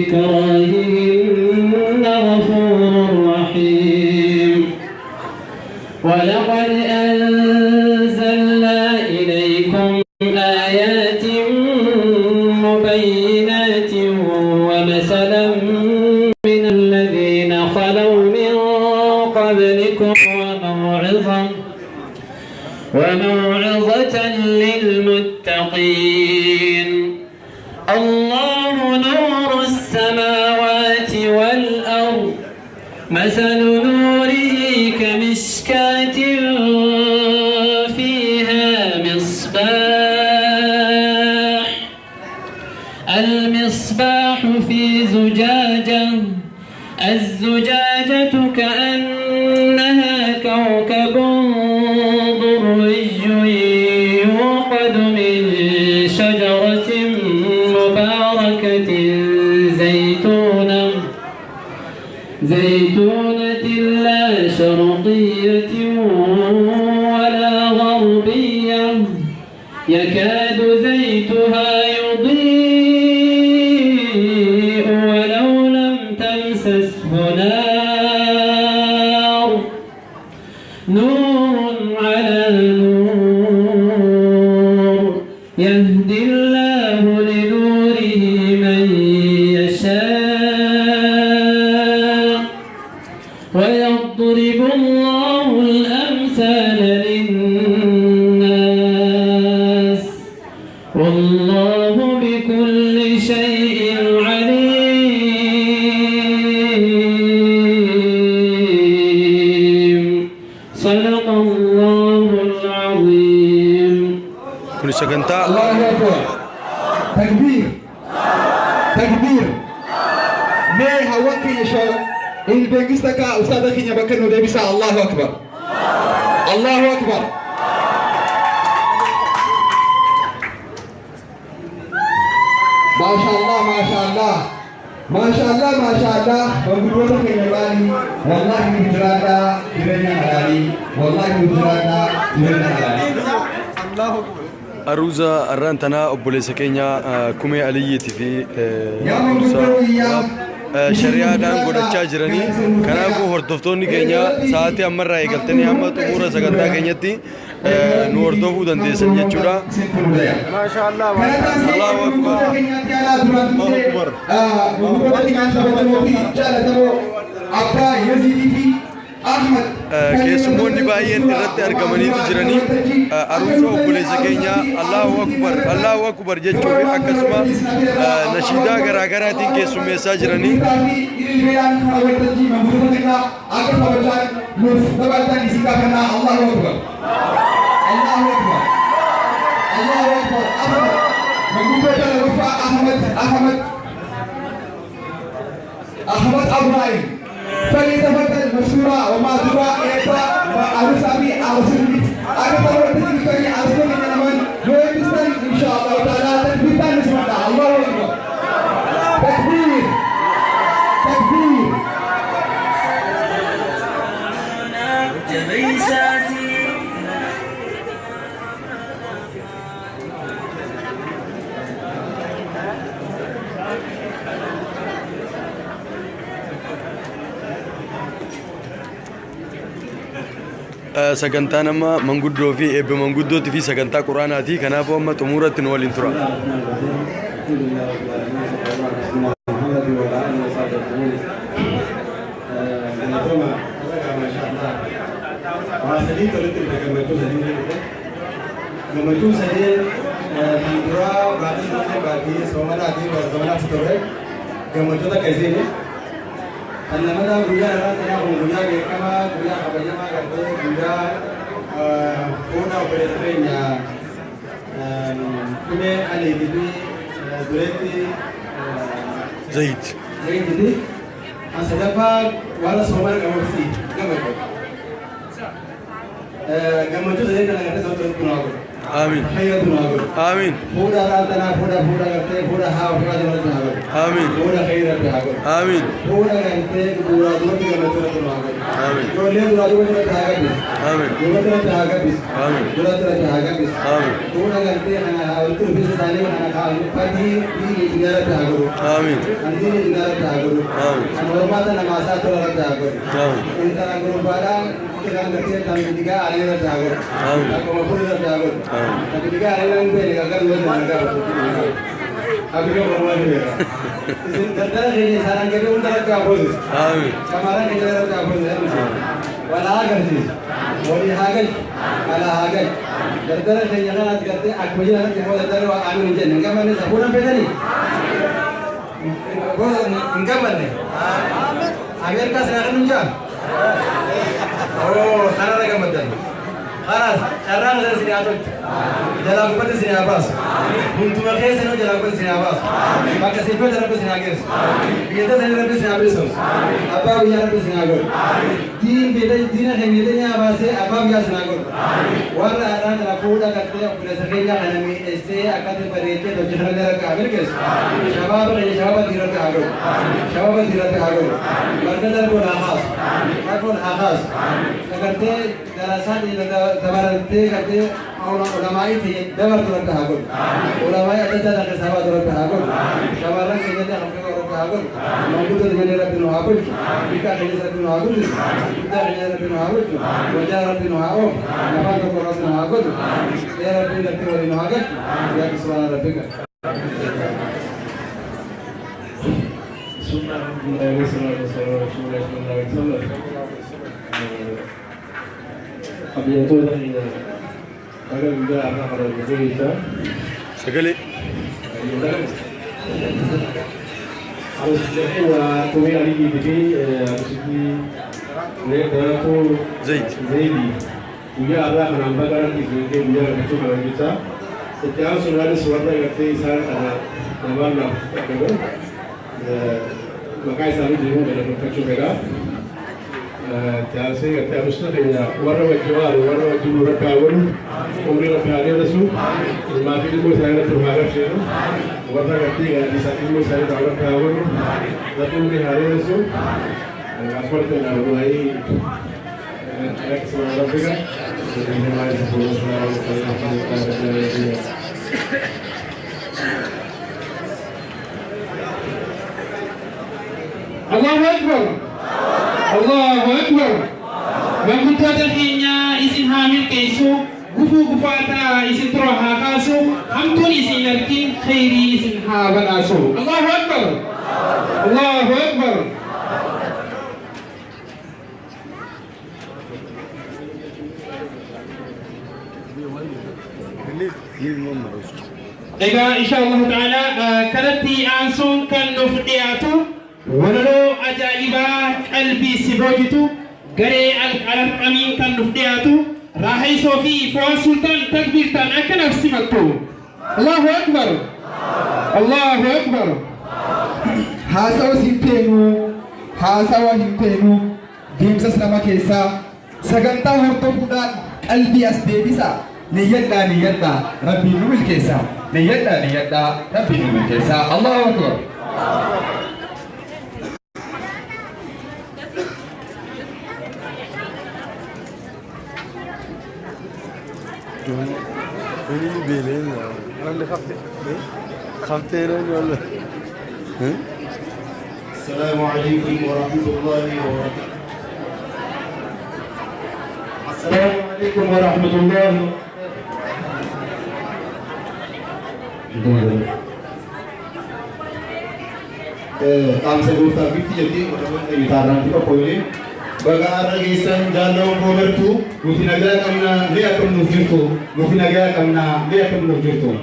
إكراههن غفور رحيم ولقد أنزلنا إليكم آيات مبينات ومثلا من الذين خلوا من قبلكم وموعظة للمتقين الله نور السماوات والأرض مثل نوره كمشكاة فيها مصباح المصباح في زجاجة الزجاجة كأنها كوكب دري يوقد من شجرة مباركة زيتونة لا شرقية ولا غربية يكاد زيتها يضيء ولو لم تمسسه نور على نور يهدي الله لنوره من يشاء ويضرب الله الأمثال للناس والله بكل شيء عليم صدق الله العظيم كل سكنتا الله أكبر تكبير تكبير ما هوكي يشاء البنجستك أستاذ خيني بكنو دبسا الله أكبر الله أكبر ما شاء الله ما شاء الله ما شاء الله ما شاء الله بقولوا لك يا بني والله مجرادا تبني حلالي والله مجرادا تبني حلالي الله أكبر أروزا أرانتنا أبولي سكينيا كومي عليتي في شريعة دان قدرتشا جراني كنافو هردفتوني كينيا ساعتي أمر رأي قلتني أما تمورا سكنتا كينيتي نوردوفو دنديسن جتشورا ما شاء الله الله أكبر keessummoonni baay'een irratti argamaniitu jiranii aruusa obboleessa keenya Allahu Akbar jechuu fi akkasuma nashiidaa garaagaraatiin keessummeessaa jiranii أحمد أبراهيم فليتفضل مشكورا وما دعا إيقا أرسابي أرسلني أكثر وتجري أرسلني من ويبستني إن شاء الله تعالى تكبير نسمع الله أكبر تكبير تكبير sagantaa nama manguddoo fi eebbe manguddootii fi sagantaa quraanaati kanaafuu amma xumuratti nu waliin tura. Annamada guyyaa irratti nyaatamu guyyaa beekamaa guyyaa kabajamaa gartee guyyaa fuudha obboleessa keenya Kumee Aliitii fi dureetti Zayitiiti. Sadaffaa waan soomana gammachuu gammachuu sadii kana gartee sababa kun hagu آمين خيرة ناقول آمين فودا راتنا فودا كرتے فودا ها فودا جلد ناقول آمين فودا خيرة ناقول آمين فودا كرتے فودا دوت جلد ناقول آمين جولے فودا دوت جلد ناقول آمين جولے جلد ناقول آمين جولے جلد ناقول آمين فودا كرتے أنا أقول في سالي أنا كان فدي في جلد ناقول آمين أندي جلد ناقول آمين أنا ورما تنا ماسا جلد ناقول آمين إنت ناقول بالا كنا كرتے تام جديكا عليه جلد ناقول آمين أكو مفروض جلد ناقول آمين جديكا عليه جلد ناقول أكو جلد ناقول अभी का प्रॉब्लम है इसे दर्दर है ये सारा के लिए उनका क्या बोल آمين हमारा के लिए क्या बोल है वाला करती बोली हागल वाला हागल दर्दर है ये ना करते आठ बजे ना कि वो दर्दर वो आगे नीचे निका मैंने सबूत पे नहीं वो निका मैंने अमेरिका से आगे नीचे ओ सारा लगा मतलब خلاص شران غير سنيابات جلاكوبة سنياباس كنتم خير سنو جلاكوبة سنياباس ما كسيفة جلاكوبة سنياجس بيدا سنيابات سنيابريس أبا بيا ربي سنياجور دين بيدا دين هم بيدا يا باسه أبا بيا سنياجور وارا أنا جلاكوبة كتير أقول سكينيا أنا مي إسے أكاد بريكة دو جهران جرا كامل كيس شباب ديرا كهاجور شباب ديرا كهاجور مركز الكون آخاس الكون آخاس أكادة دراسات دبرتي كتير علماء تي دبر ترى كهاجور علماء أجدا لك سبا ترى كهاجور شبابنا كذا هم ترى كهاجور موجود من ربنا هاجور بيكا كذا ربنا هاجور بيكا كذا ربنا هاجور وجا ربنا هاجور نفاق ربنا هاجور يا ربنا كتير ربنا هاجور يا سبحان ربك अभी तो नहीं है अगर मुझे आपका करो मुझे इतना سجلي harus jadi wah kami hari ini jadi harus ini mereka tu زيد Zaidi juga ada menambahkan di sini dia itu kalau kita setiap saudara suara yang kita ada nama apa makanya selalu juga dalam percakapan mereka Tiada saya kata harusnya dia warna wajah dulu rakawal, kemudian rakawalnya rasul, mati itu saya terbaik sih, warna ketiga di saat itu saya tahu rakawal, tapi kemudian hari rasul, asal itu nak mulai ekspor Afrika, jadi mulai sepuluh tahun saya Allahu Akbar. Allahu Akbar. Mengkutat akhirnya isin hamil keisu, gufata isin troha kasu, hamtun isin larkin khairi isin haban asu. Allahu Akbar. Allahu Akbar. Ega insyaallah taala kanatti ansun kan nufdiatu ولو أجائبا قلبي سبوجتو غري الأمين كان نفدياتو راهي صوفي فوان سلطان تكبيرتان أكنا نفسمتو الله أكبر الله أكبر haasawa hin feenu deemsa nama keessaa sagantaa hordofuudhaan qalbii as deebisa niyyadhaa rabbiin nu milkeessa niyyadhaa rabbiin nu milkeessa Allahu Akbar Ini bilin ya. Mana خمتين ولا السلام عليكم ورحمة الله وبركاته. السلام عليكم ورحمة الله. Am sebut tapi jadi orang utaran kita boleh. Baga regisan jalur komertu, mungkin agak kamna dia akan menunjukkan, mungkin agak kamna dia akan menunjukkan.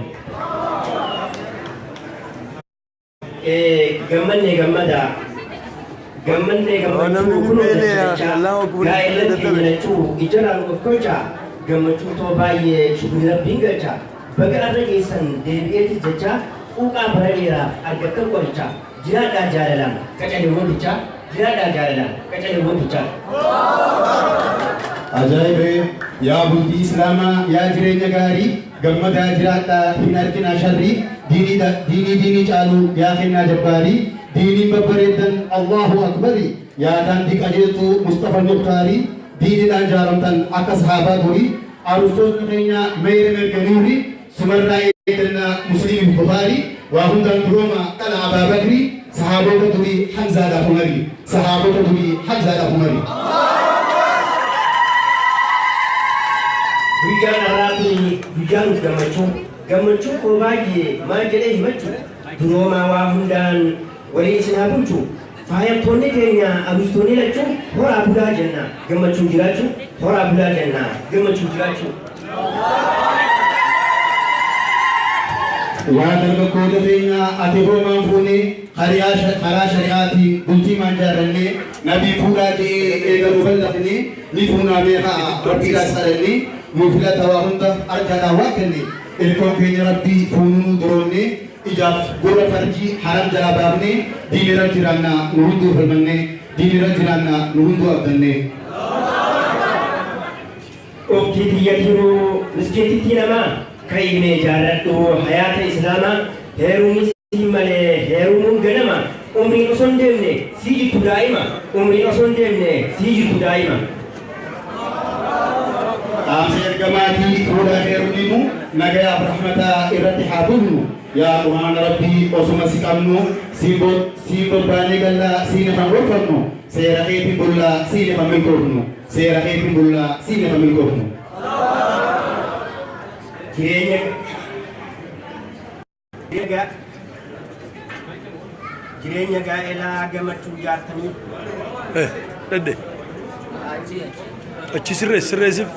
gammanne gammada kuno gaa'elan keenyatu ijaraan qofkocha gammachuu too baay'ee shugura bingacha baga arra geessan deebi'eeti jecha quuqaa bara dheeraa argattan qoricha jiraadhaa jaalalaan qacaneewwan bichaa jiraadhaa jaalalaan qacaneewwan bichaa Ajaa'ibee يا بلدي إسلاما يا جرين غاري قمدا جراتا هنركنا شري ديني جالو يا خنا جباري ديني ببريدن الله أكبر يا دان ديك أجيتو مصطفى المختاري ديني دان جارمتن أكا صحابة دوري أرسول نخينا مير ملكنوري سمرنا إيدنا مسلم البخاري وهم دان دروما كلا أبا بكري صحابة دوري حمزة دافمري صحابة دوري حمزة دافمري Guyaan har'aatti guyyaan gammachuu koo baay'ee maal jedhee himachuu duroomaa waa hundaan walii isin haa bulchu faayamtoonni keenya abustoonni lachuun horaa bulaa jenna gammachuun jiraachuu horaa bulaa jenna gammachuun jiraachuu. Waa dargaggoota keenya ati hoomaan fuunee karaa shari'aatiin bultii maan jaarrannee nabii fuudhaa ta'ee eegaluu bal'afnee ni fuunaa beekaa rabbiidhaas kadhannee مفلت وهند أرجعنا وكني الكون في ربي فنون دروني إجاب غور فرجي حرام جلابامني دين رجلانا نهندو فرمني دين رجلانا نهندو أبدني. أوكي يجرو مسكتي تينما كاي مجارتو حياة إسلاما هيرومي سيمالي هيرومون جنما أمري أصون دمني سيجي دائما أمري أصون دمني سيجي دائما. آخر جماعتي رودا خيرونيمو نجايا برحمتا إرتحابونو يا قرآن ربي وسما سكامنو سيبو باني قلا سيني فنغرفنو سيرحيتي بولا سيني فملكوفنو سيرحيتي بولا سيني فملكوفنو jireenya gaa'elaa gammachuu jaartanii dadde achi sirreessiif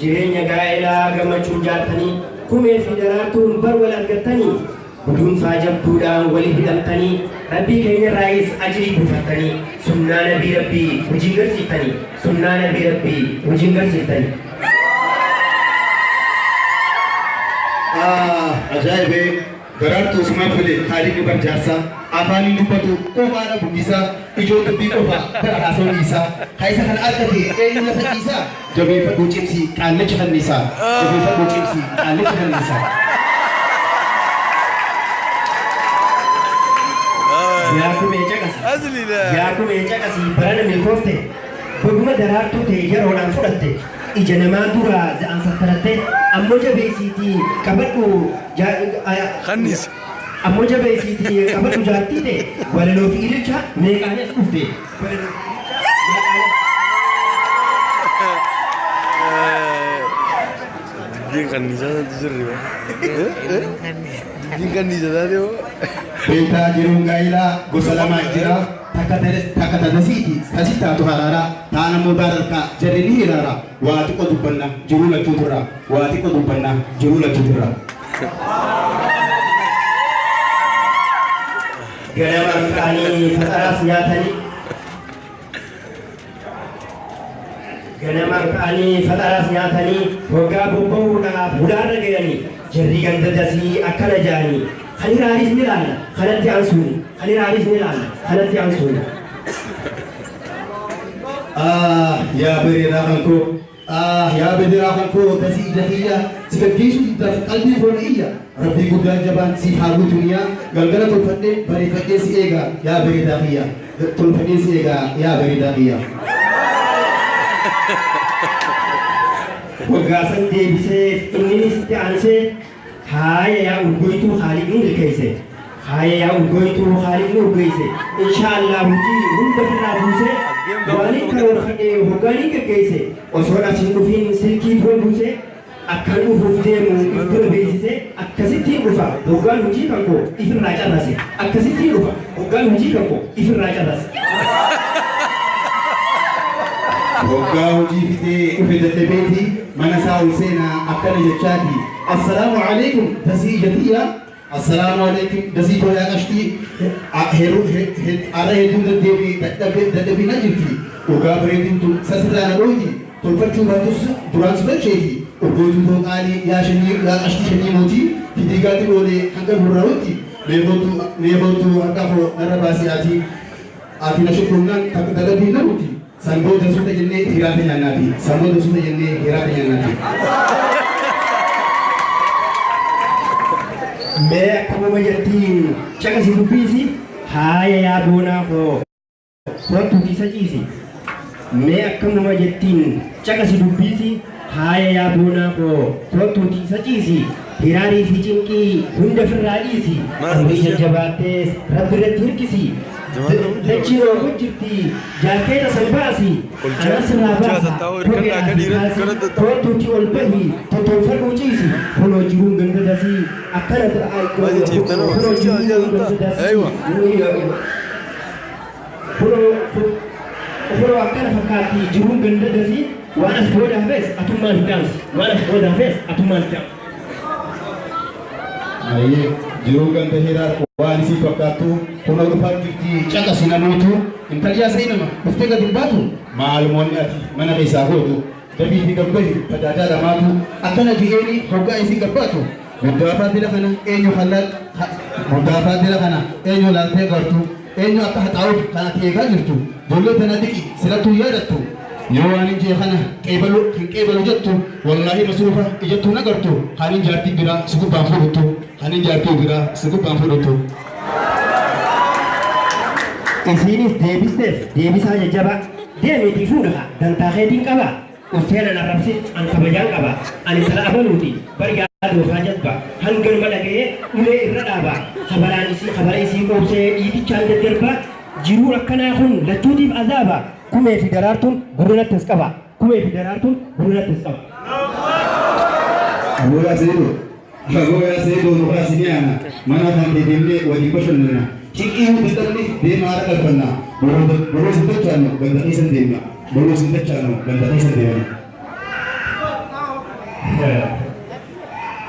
jireenya gaa'elaa gammachuu jaartanii kumee fi daraartuun bar wal argattanii guduunfaa jabduudhaan walii hidhamtanii rabbii keenya raayis ajirii buufattanii sunnaa nabii rabbii hojiin garsiiftanii sunnaa nabii rabbii hojiin garsiiftanii. Ajaa'ibee daraartuu sumaa file taariikii barjaarsaa afaan dubbatu qofaadha guddisaa ijoo dubbii qofa bara haasawni isaa kaayisa kana argate eenyu lafa dhiisaa jabeeffadhuu cimsii qaallacha kanniisaa jabeeffadhuu cimsii qaallacha kanniisaa. Yaakumee caqasii barana milkoofte baguma daraartuu ta'e yeroodhaan fudhatte ija namaa duraa za'an sattaratte ammoo jabeessiitii qabadhu kanniis ammoo jabeessiitii qabadhu jaartii ta'e walaloo fi ililcha meeqaanis dhufte Din kanniisaa sirriiba din kanniisaa taatee beektaa jiruun gaa'ilaa gosa lamaa jira takka tadasiiti tasittaatu haraara taan ammoo baararkaa jarri ni hiraara waa xiqqoo dubbanna jiruu lachuu turra waa xiqqoo dubbanna jiruu lachuu turra. ganamaan ka'anii faxaraas nyaatanii ganamaan ka'anii faxaraas nyaatanii waggaa bobba'uudhaaf budaarra ga'anii jarri ganda dasii akkana ja'anii kan iraanis ni laalla kanatti ansuuni kan iraanis ni laalla kanatti ansuuni. yaa bareedaa kan koo yaa bareedaa kan koo dasii dahiyya si gaggeessuu diddaaf qalbii foona iyya rabbii guddaa jabaan si haaguu duniyaa galgala tolfadhee bareeffadhee si eegaa yaa bareedaa kiyya tolfadhee si eegaa yaa bareedaa kiyya. Waggaasan deebisee inninis itti aansee haaya yaa urgoytuu haaliqni milkeesse haaya yaa urgoytuu haaliqni urgeesse inshaallah hojii hunda firraa buusee waanii karoorfadhee hoggaanii gaggeesse osoo asiin dhufiin silkii dura buusee akkan dhufuuf deemu if dura beeksisee akkasittiin dhufa hoggaan hojii kan koo ifirraa carrase akkasittiin dhufa hoggaan hojii kan koo ifirraa carrase. Waggaa hojii fitee dhufe dadhabeeti mana isaa ol seenaa akkana jechaati. Assalaamu alaikum dasii jatiyya. Assalaamu alaikum dasii tooyaa qashtii. Arra hedduun dadhabbii na jirti. Waggaa bareedintu sasirraa na dhooti. Tolfachuu baatus duraan si balcheeti. Urgootuu tooqaanii yaa qashtii shanii mootii. Fidigaatti oolee hanga gurraa'utti. Meebootu harka koo narra baasi'aati. ati na shukrumnan takdalabii namuti sanboo dansuuta jennee hiraata nyaannaati sanboo dansuuta jennee hiraata nyaannaati. Mee akkuma jettiin caqasi dubbisi haaya yaa boonaa koo kottu isa ciisi. Mee akkuma jettiin caqasi dubbisi haaya yaa boonaa koo kottu isa ciisi. Hiraarii fi cinqii hunda firraa dhiisi. Amrii jajjabaattees rabbi irratti hirkisi. Dachii oofu jirti jaakeeta salbaasi. Anas irraa baasa kottuuti ol bahi tottolfadhuu ciisi. Kunoo jiruun gandadasii akkana kunoo akkana fakkaatti jiruun gandadasii waan as booda hafees atummaan hidhaansi waan as booda hafees atummaan hidhaansi. Aye, jiru ganda hirar waan si fakkaatu kunoo dhufaa jirti caqasi namoota intalli asii nama dhuftee gadi baatu maalummoonni ati mana keessaa gootu dabii fi gabbahi tajaajila lamaatu akkana ji'eeni hoggaa isii gabbaatu guddaa faadila kana eenyu halal guddaa faadila kana eenyu laaltee gartu eenyu akka haxaa'uuf kan ati eegaa jirtu ijoollee tana dhiqi silattuu yaadattu yoo waan hin jee kana qeebalu jettu wallaahi masuufa ijattuu nagartu kan hin jaartii biraa si gubbaan fudhattu kan hin jaartii biraa si gubbaan fudhattu. Isiinis deebisteef deebisaa jajjaba deemiitii fuudhaa dantaa keetiin qaba ufteena narrabsi an kabajaan qaba ani sala abaluuti bariyaa doofaa jabba hangalma dhaga'ee ulee irra dhaaba habara isii qoobsee dhiitichaan daddarba jiruu akkanaa kun lachuutiif azaaba. Kumee fi daraartuun gurunattis qaba. Kumee fi daraartuun gurunattis qaba. Abuuraa seedoo nurraa siniyaana mana kan deemnee waliin bashannana. Chiqii hojjetamni deemaa haadha galfannaa. Boroo sin tachaannu ganda keessa deemna. Boroo sin tachaannu ganda keessa deemna.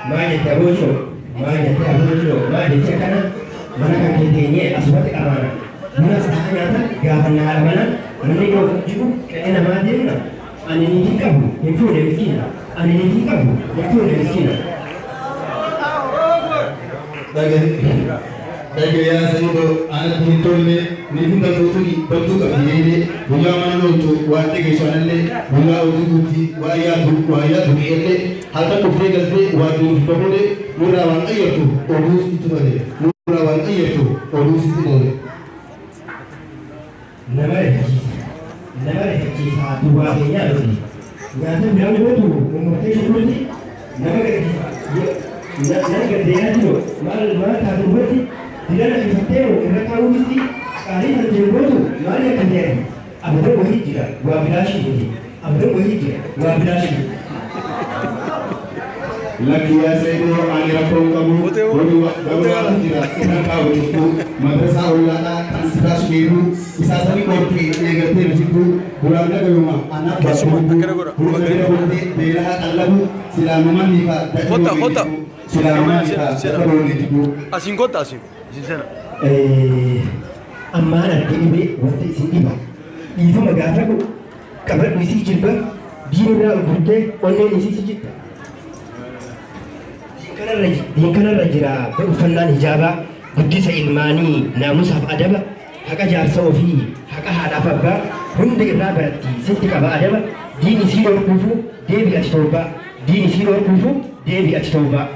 Maal jettee aboojoo? Maal jettee aboojoo? Maal jettee kana mana kan keenyee asumatti qabaana. Mana sa'a nyaatan gaafa naadhamana. Manni yoo jiru qe'ee namaa deemna ani niitii qabu hin fuune miskiina ani niitii qabu hin fuune miskiina. Dhagayyaa sanidoo aanatti hin tolle niitiin galtuutuki baltuu qabdi jedhee guyyaa mana loltu waan dhageessu anallee guyyaa hojii guutii waa yaadu qe'ellee halkan dhuftee galtee waa duufi bahuudhe nurraa waan qayyartu oduus itti tole nurraa waan qayyartu oduus itti tole. Nama reeffachiisaa duwwaa keenyaa dhufi nyaata midhaan gootu murtee shukurutti nama gaddeeyaa jiru maal taatu dubbatti dilana ifattee irra kaa'uutti qaalii tantee gootu maal akka ta'e abdan wahii jira waa bilaashii miti abdan wahii jira waa bilaashii miti. Lagi ya saya ani rapor kamu baru jira kita tahu itu madrasah ulama kan sudah biru bisa tadi kopi negatif itu bulannya ke rumah anak baru bulan bela alamu silaman nikah kota silaman nikah baru itu asin kota asin sincera amana ini waktu sini itu magara ko kabar isi jilba dina urte onne isi jilba Diinkanarra jira uffannaan hijaabaa guddisa ilmaanii naamusaaf adaba haqa jaarsa ofii haqa haadhaaf abbaa hunda irraa baratti sitti qaba adaba diin isii dhorkuufu deebi ati toobaa diin isii dhorkuufu deebi ati toobaa.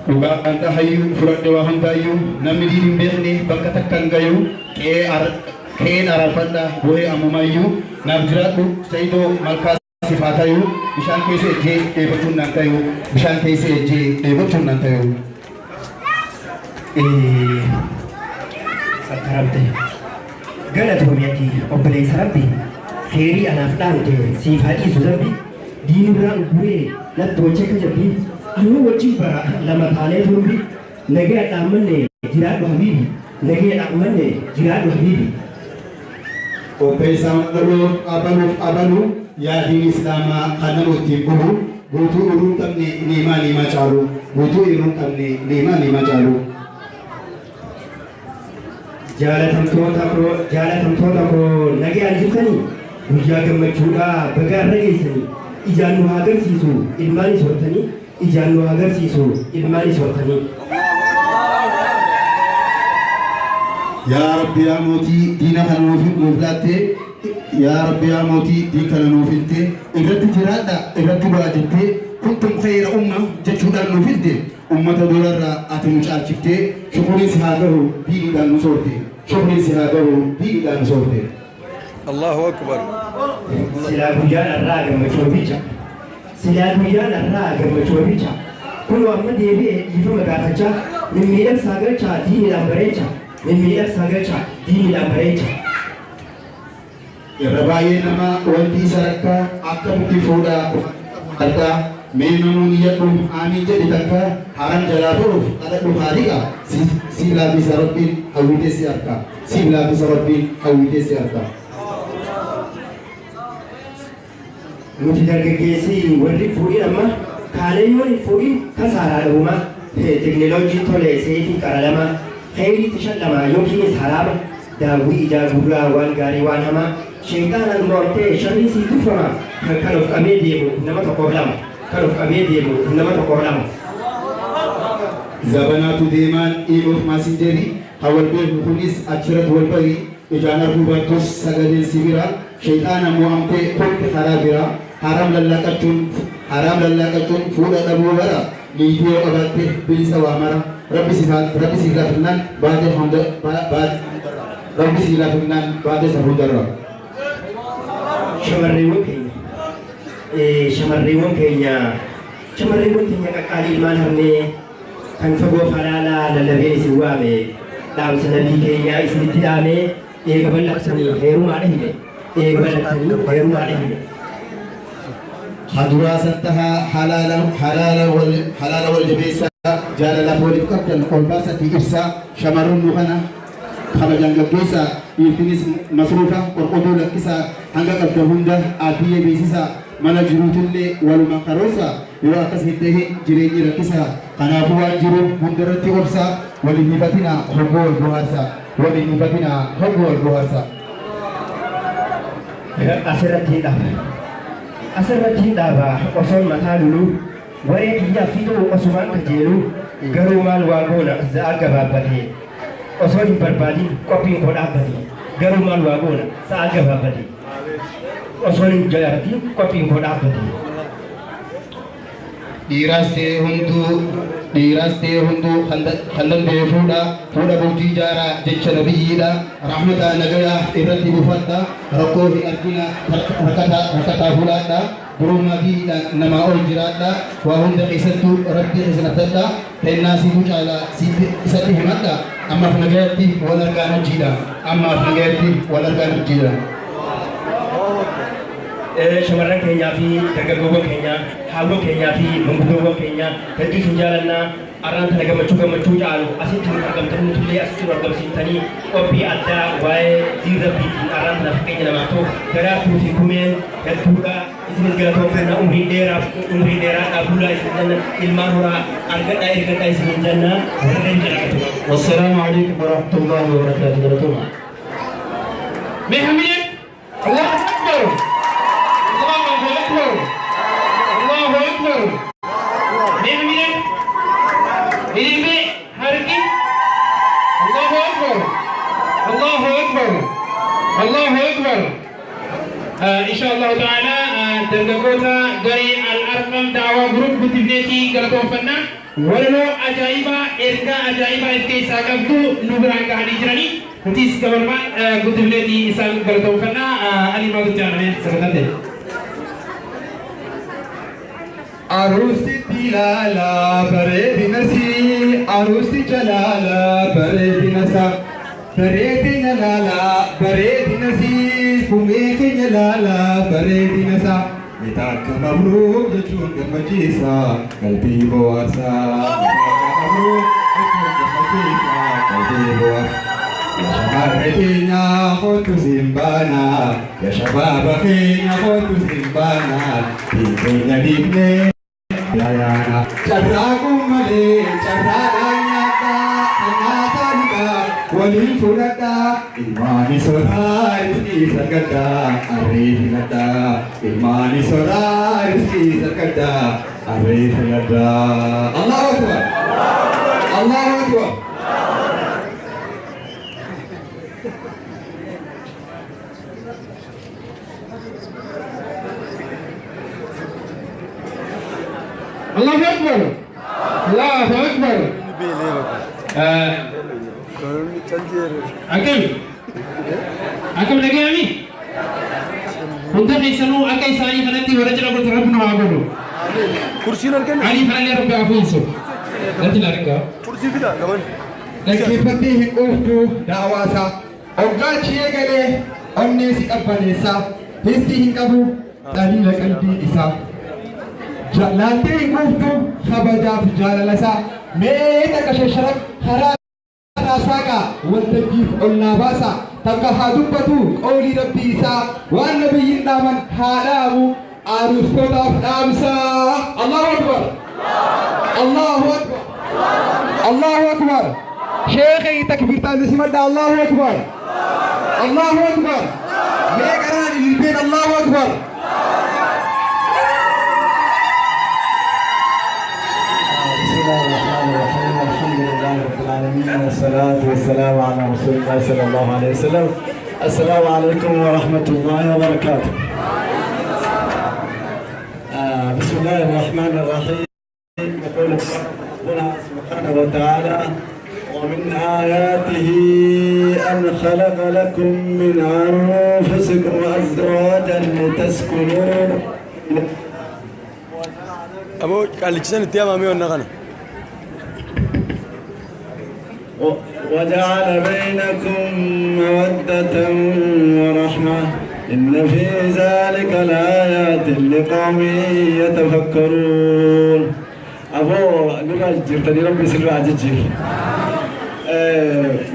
Dhugaa kan dhahayyuu fudhadhe waa hundaayyuu namni diin hin beekne bakka takkan gayuu qe'een araarfadha bu'ee ammumayyuu naaf jiraadhu sayidoo malkaa sifaatayu bishaan keessa ejjee dheebochuun naan tayu bishaan keessa ejjee dheebochuun naan tayu. Sakkaramte galatoomiyatti obboleessa rabbi seerii anaaf dhaamte siif hadhiisu rabbi diini biraan guree natti wajjii akka jabbi anuu wajjii bara lama taanee turbi nagee dhaammanne jiraadhu habiibi nagee dhaammanne jiraadhu habiibi. Obboleessa madhaloo abanuu yaadiin islaamaa kan namooti bulu guutuu uruun qabne niimaa caalu guutuu uruun qabne niimaa caalu. Jaalatamtoota koo nagaan jirtanii guyyaa gammachuudhaa bagaarra geessanii ijaan nu haa agarsiisu ilmaanis hortanii ijaan nu haa agarsiisu ilmaanis hortanii. يا رب يا موتي دينك نوفلاتي يا رب يا موتي دينك نوفلتي إردت جرادا إردت بواجبتي كنتم خير أمة جتشودا نوفلتي أمة دولارا أتمشار شفتي شكري سهاده دين دان نصورتي شكري سهاده دين دان نصورتي الله أكبر سلا بيان الراجل مشوبيجا سلا بيان الراجل مشوبيجا كل واحد يبي يفهم كاتجا من ميلك ساغر شا دين الأمبريجا من ميلك ساغر شا دين الأمبريجا Rabaye nama wanti saraka akka mukti fuudha harka meenamuun yadhu aanii jedhi takka haram jalaa turuuf kadhadhu haadhiqa si laaffisa rabbiin hawwitee si harka si laaffisa rabbiin hawwitee si harka. Nuti dargaggeessi warri fuudhin amma kaalayyoon fuudhin kasaaraa dhuma teknooloojii tolee seetii qaralama khayrii tishallama yookiin haraama daawwii ijaa gurraa waan gaarii waan hamaa شيطان المرتي شريسي كفرا كانوا في أميديمو إنما تقولهم كانوا في أميديمو إنما تقولهم زبانات ديمان إيموف ماسنجري حول بيت مخلص أشرت والبري إجانا روباتوس سجل سيبرا شيطان موامتي كنت خرابرا حرام للاكتون فولا دبو برا ليديو أباتي بلس وامرا ربي سيلا فنان بعد حمد بعد ربي سيلا فنان بعد سهودرا shamarreewwan keenya qaqqaalii ilmaan harmee kan fagoo falaalaa lallabee isin waame dhaamsa nabii keenya isinitti dhaame eega bal'attanii heerumaadha hime eega bal'attanii heerumaadha hime حضرا ستها حلال والجبيسة جال لفول الكابتن قلباسة إرسا شمرون مغنى خبجان قبيسة يلتنس مصروفة ورقودو لكسا هنگا قبضة هنده آبية بيسيسا مالا جروت اللي والمقروسة يواقس هده جريني ركسا قنافوان جرو هندرتي غرسا ولنفتنا حبو البوهرسا asirratti dhaaba osoon mataa lulu waree kiyyaa fixuu osumaan kajeelu garuu maal waa goona za'a gabaabbate osoo hin barbaadin qophiin koo dhaabbate garuu maal waa goona za'a gabaabbate osoo hin jaalatin qophiin koo dhaabbate. dhiiraas ta'ee hunduu hallan ba'ee fuudha bultii jaaraa jecha nabiyyiidha rahmataa nagayaa irratti buufadha rakkoo hin argina rakkataa fulaadha durummaa fi namaa ol jiraadha waa hunda keessattuu rabbii isinatadha kennaa siifuu caalaa isatti himadha ammaaf nagayatti wal argaan hojiidha shamarran keenyaa fi dargaggoowwan keenya hawwan keenyaa fi manguddoowwan keenya hedduu isin jaalannaa arraan kana gammachuu caalu asitti nu argamtanii tullee asitti nu argamsiistanii qophii addaa waa'ee ziirrabbiitiin arraan kana fakkeenya namaaf ta'u garaartuu fi kumeen hedduudha isinis galatoomfannaa umrii dheeraadhaa bulaa isin janna ilmaan horaa argadhaa ergadhaa isin janna warreen jedhamatu. Wassalaamu alaikum warahmatullahi wabarakatuh. Galatuma. Mehamine Allahu Akbar. الله أكبر نعمل إلمي حركي الله أكبر إن شاء الله تعالى تلقوتا غري الأرقام دعوة جروب بتبنيتي غلطون فنا ولو أجايبا إرقا أجايبا إفكيسا قبضو نبران كهاني جراني نتيس كبرمان بتبنيتي إسان غلطون فنا ألي ما تجانا سكتاتي Arusti tilala bareedinasi arusti jalala bareedinasa bareedina lala bareedinasi kumee keenya lala bareedinasa mitaaka mabruk jechuun gammachiisa qalbii bohaarsa mitaaka mabruk jechuun gammachiisa qalbii bohaarsa shamarree keenya kootu simbaana yaa shabaaba keenya kootu simbaana dhiibbeenya dhiibnee Ayana Charaku male charana nyata anata liga walil furata imani sorai rizki sargada arifilada imani sorai rizki sargada arifilada Allahu Akbar الله أكبر أكم لقيامي هندا ليسنو أكاي ساني خلتي ورجل أبو ربنا وعبده كرسي نركن علي فرالي ربي أفوسو لا تلاركا كرسي فيدا كمان لكيفتي هنقوفتو دعواسا أوقات شيء قاله أمنيسي أبانيسا هستي هنقبو دليل قلبي إسا لانتي هنقوفتو خبجا في جالالسا ميتا كششرك خرا ناساكا والتجيب قلنا باسا تبقى هادوبتو قولي ربي إسا والنبي النامن حالامو عروس كتاف أمسا الله أكبر الله أكبر الله أكبر شيخي تكبير تنسمد الله أكبر الله أكبر بيقران البين الله أكبر بسم الله الرحمن الرحيم الحمد لله رب العالمين والصلاة والسلام على رسول الله صلى الله عليه وسلم السلام عليكم ورحمة الله وبركاته بسم الله الرحمن الرحيم يقول ربنا سبحانه وتعالى ومن آياته أن خلق لكم من أنفسكم أزواجا لتسكنوا أبو كالجسن التيام أمي والنغنى وجعل بينكم مودة ورحمة إن في ذلك لآيات لقوم يتفكرون أبو نقول جرتني ربي سلوا عجيب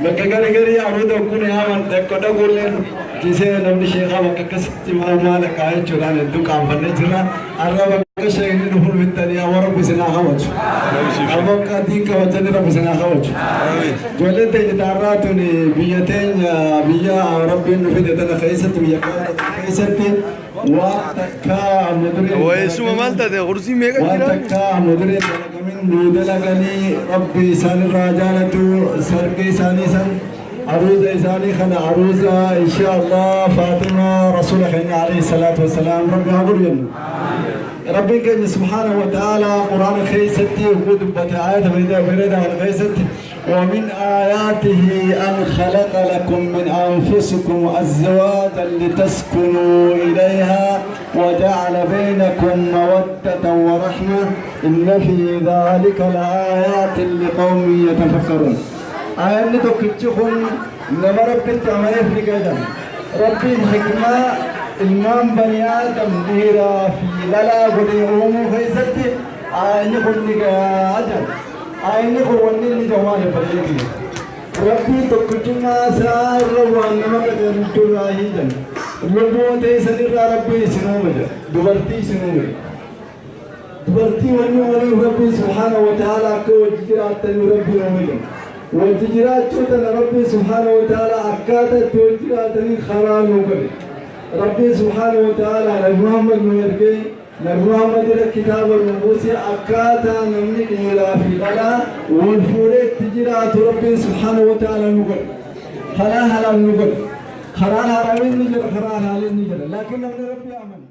bakka garagarii aroota kun yaaman tokko dhaguulleen kisee namni sheekaa bakka akkasitti maal akka jechuudhaan hedduu qaanfannee jirra har'a bakka sheekni dhufuun bittanii amma rabbi sinaa hawwatu amma akka diin kabajanii rabbi sinaa hawwatu ijoolleen teenya taarraa tun biyya teenya biyya rabbiin nu fide tana keessatti biyya keessatti waan takka muduree ويسوع مالته ده غرزي ميجا waan takka muduree dalagamin nu dalaganii rabbi isaan irraa jaalatu sargi isaanii san aruuza isaanii kana aruuza insha Allah Fatima rasuula keenya alayhi salaatu wassalaam rabbi haa godhu jennu ربي كان سبحانه وتعالى قرآن خيستي وقود بتاعات بريدة خيستي ومن آياته أن خلق لكم من أنفسكم أزواجا لتسكنوا إليها وجعل بينكم مودة ورحمة إن في ذلك لآيات لقوم يتفكرون آيات تكتشفون لما ربي تعمل في كذا ربي الحكمة المام بني آدم ديرا في للا بدي أمو خيستي آيني خلني أجل آيني خلني لجوان فريقي ربي تكتما سار روان نما قدر تراهيدا لبو تيسن ربي سنومجا دبرتي سنومجا دبرتي وني ربي سبحانه وتعالى كو جرات ربي نومجا وجرات شوتنا ربي سبحانه وتعالى أكادت وجرات خران وقبل ربي سبحانه وتعالى محمد ميركي محمد الكتاب المبوسي أكاتا نمني إلى في غلا والفوريت تجرات ربي سبحانه وتعالى نقول خلا هلا نقول خران هلا نجر خران هلا نجر لكن من ربي أمن